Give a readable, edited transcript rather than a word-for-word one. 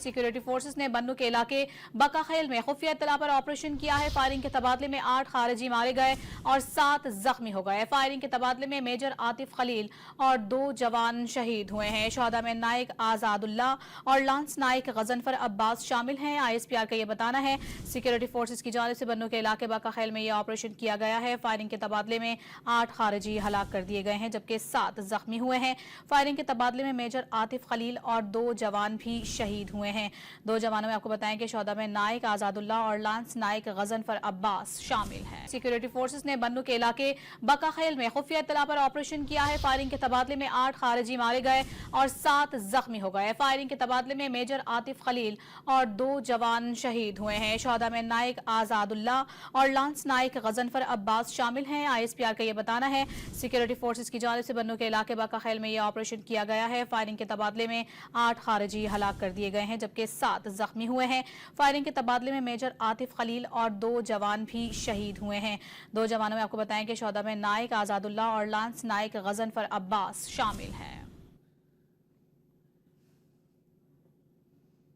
Security forces ने बन्नू के इलाके बकाखेल में खुफिया इत्तला पर ऑपरेशन किया है। फायरिंग के तबादले में 8 खारिजी मारे गए और 7 जख्मी हो गए। फायरिंग के तबादले में मेजर आतिफ खलील और 2 जवान शहीद हुए हैं। शहदा में नाइक आजादुल्ला और लांस नाइक गजनफर अब्बास शामिल हैं। ISPR का यह बताना है। सिक्योरिटी फोर्सेस की जानिब से बन्नू के इलाके बकाखेल में यह ऑपरेशन किया गया है। फायरिंग के तबादले में 8 खारिजी हलाक कर दिए गए हैं जबकि 7 जख्मी हुए हैं। फायरिंग के तबादले में मेजर आतिफ खलील और 2 जवान भी शहीद हुए हैं। 2 जवानों में आपको बताएं कि शहदा में नाइक आजादुल्ला और लांस नाइक गजनफर अब्बास शामिल हैं। सिक्योरिटी फोर्सेस ने बन्नू के इलाके बकाखेल में खुफिया इत्तला पर ऑपरेशन किया है। फायरिंग के तबादले में 8 खारिजी मारे गए और 7 जख्मी हो गए। फायरिंग के तबादले में मेजर आतिफ खलील और 2 जवान शहीद हुए हैं। शहदा में नाइक आजादुल्ला और लांस नाइक गजनफर अब्बास शामिल हैं। ISPR का यह बताना है। सिक्योरिटी फोर्सेस की जानिब से बन्नू के इलाके बकाखेल में यह ऑपरेशन किया गया है। फायरिंग के तबादले में 8 खारिजी हलाक कर दिए गए हैं जबकि 7 जख्मी हुए हैं। फायरिंग के तबादले में मेजर आतिफ खलील और 2 जवान भी शहीद हुए हैं। 2 जवानों में आपको बताएं कि शहदा में नाइक आजादुल्ला और लांस नाइक गजनफर अब्बास शामिल हैं।